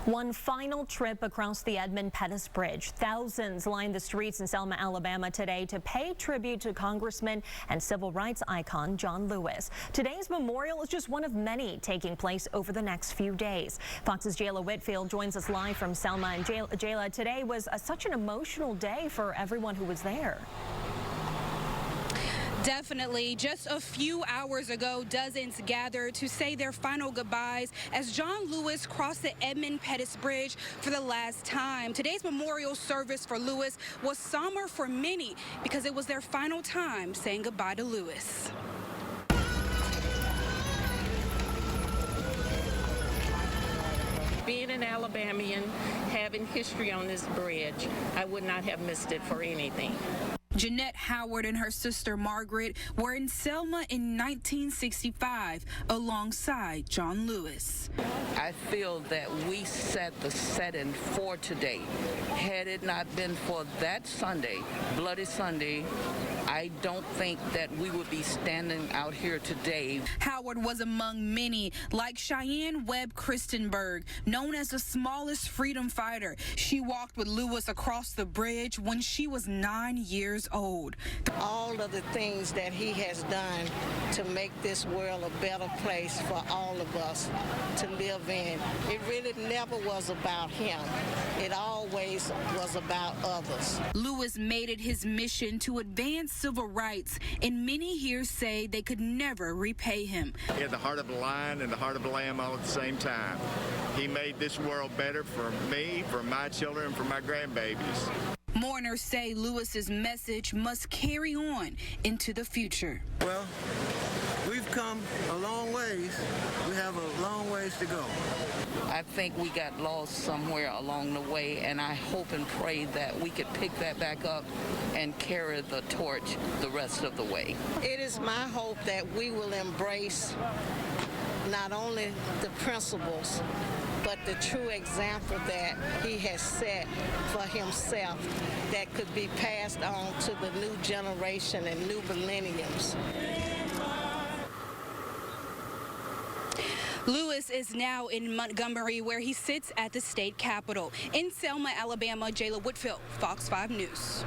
One final trip across the Edmund Pettus Bridge. Thousands lined the streets in Selma, Alabama today to pay tribute to Congressman and civil rights icon John Lewis. Today's memorial is just one of many taking place over the next few days. Fox's Jayla Whitfield joins us live from Selma. And Jayla, today was such an emotional day for everyone who was there. Definitely. Just a few hours ago, dozens gathered to say their final goodbyes as John Lewis crossed the Edmund Pettus Bridge for the last time. Today's memorial service for Lewis was somber for many because it was their final time saying goodbye to Lewis. Being an Alabamian, having history on this bridge, I would not have missed it for anything. Jeanette Howard and her sister Margaret were in Selma in 1965 alongside John Lewis. I feel that we set the setting for today. Had it not been for that Sunday, Bloody Sunday, I don't think that we would be standing out here today. Howard was among many, like Cheyenne Webb Christenberg, known as the smallest freedom fighter. She walked with Lewis across the bridge when she was 9 years old. All of the things that he has done to make this world a better place for all of us to live in, it really never was about him. It always was about others. Lewis made it his mission to advance civil rights, and many here say they could never repay him. He had the heart of a lion and the heart of a lamb all at the same time. He made this world better for me, for my children, and for my grandbabies. Mourners say Lewis's message must carry on into the future. Well, we've come a long ways. We have a long ways to go. I think we got lost somewhere along the way, and I hope and pray that we could pick that back up and carry the torch the rest of the way. It is my hope that we will embrace not only the principles, but the true example that he has set for himself that could be passed on to the new generation and new millenniums. Lewis is now in Montgomery, where he sits at the state capitol. In Selma, Alabama, Jayla Whitfield, Fox 5 News.